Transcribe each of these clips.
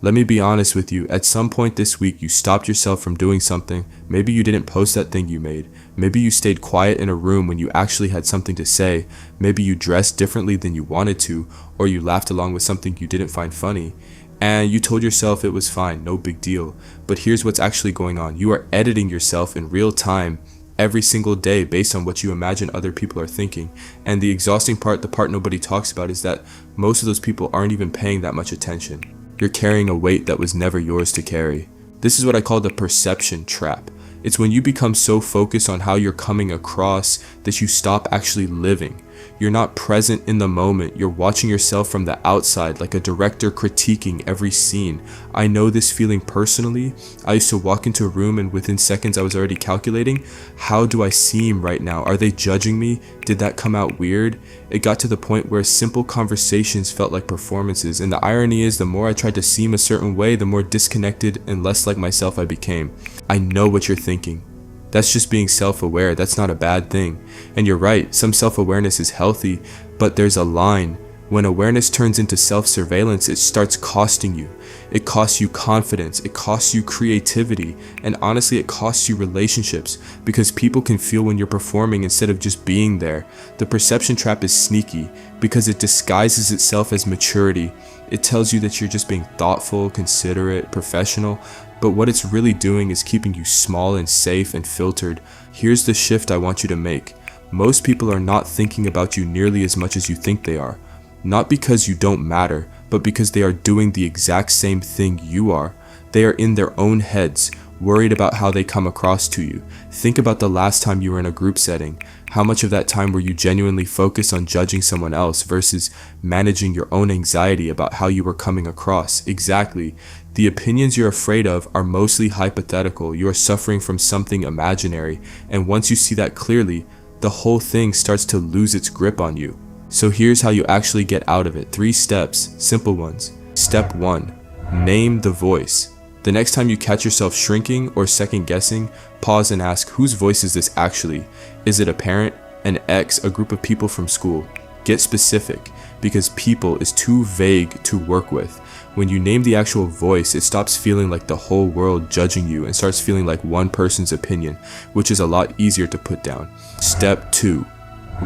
Let me be honest with you, at some point this week you stopped yourself from doing something. Maybe you didn't post that thing you made. Maybe you stayed quiet in a room when you actually had something to say. Maybe you dressed differently than you wanted to, or you laughed along with something you didn't find funny. And you told yourself it was fine, no big deal. But here's what's actually going on. You are editing yourself in real time every single day based on what you imagine other people are thinking. And the exhausting part, the part nobody talks about, is that most of those people aren't even paying that much attention. You're carrying a weight that was never yours to carry. This is what I call the perception trap. It's when you become so focused on how you're coming across that you stop actually living. You're not present in the moment. You're watching yourself from the outside like a director critiquing every scene. I know this feeling personally. I used to walk into a room and within seconds I was already calculating, how do I seem right now? Are they judging me? Did that come out weird? It got to the point where simple conversations felt like performances, and the irony is the more I tried to seem a certain way, the more disconnected and less like myself I became. I know what you're thinking. That's just being self-aware. That's not a bad thing. And you're right, some self-awareness is healthy, but there's a line. When awareness turns into self-surveillance, it starts costing you. It costs you confidence, it costs you creativity, and honestly it costs you relationships, because people can feel when you're performing instead of just being there. The perception trap is sneaky because it disguises itself as maturity. It tells you that you're just being thoughtful, considerate, professional, but what it's really doing is keeping you small and safe and filtered. Here's the shift I want you to make. Most people are not thinking about you nearly as much as you think they are. Not because you don't matter, but because they are doing the exact same thing you are. They are in their own heads, worried about how they come across to you. Think about the last time you were in a group setting. How much of that time were you genuinely focused on judging someone else versus managing your own anxiety about how you were coming across? Exactly. The opinions you're afraid of are mostly hypothetical. You are suffering from something imaginary, and once you see that clearly, the whole thing starts to lose its grip on you. So here's how you actually get out of it. 3 steps, simple ones. Step 1, name the voice. The next time you catch yourself shrinking or second guessing, pause and ask, whose voice is this actually? Is it a parent, an ex, a group of people from school? Get specific, because people is too vague to work with. When you name the actual voice, it stops feeling like the whole world judging you and starts feeling like one person's opinion, which is a lot easier to put down. Step 2,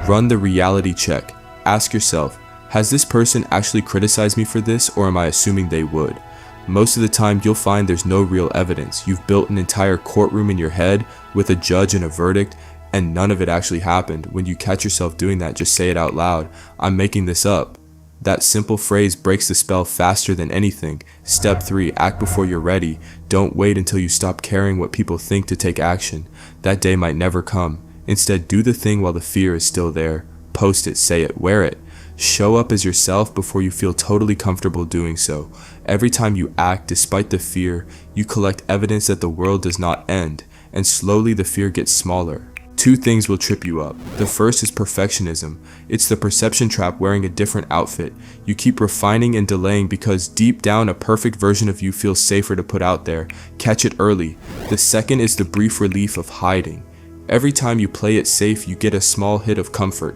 run the reality check. Ask yourself, has this person actually criticized me for this, or am I assuming they would? Most of the time you'll find there's no real evidence. You've built an entire courtroom in your head with a judge and a verdict, and none of it actually happened. When you catch yourself doing that, just say it out loud. I'm making this up. That simple phrase breaks the spell faster than anything. Step 3, act before you're ready. Don't wait until you stop caring what people think to take action. That day might never come. Instead, do the thing while the fear is still there. Post it, say it, wear it. Show up as yourself before you feel totally comfortable doing so. Every time you act despite the fear, you collect evidence that the world does not end, and slowly the fear gets smaller. 2 things will trip you up. The first is perfectionism. It's the perception trap wearing a different outfit. You keep refining and delaying because deep down a perfect version of you feels safer to put out there. Catch it early. The second is the brief relief of hiding. Every time you play it safe, you get a small hit of comfort.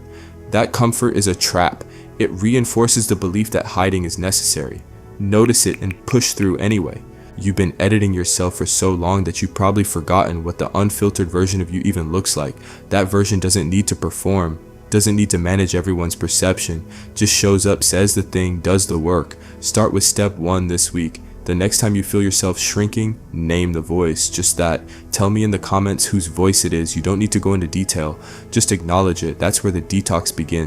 That comfort is a trap. It reinforces the belief that hiding is necessary. Notice it and push through anyway. You've been editing yourself for so long that you've probably forgotten what the unfiltered version of you even looks like. That version doesn't need to perform, doesn't need to manage everyone's perception, just shows up, says the thing, does the work. Start with step 1 this week. The next time you feel yourself shrinking, name the voice. Just that. Tell me in the comments whose voice it is. You don't need to go into detail. Just acknowledge it. That's where the detox begins.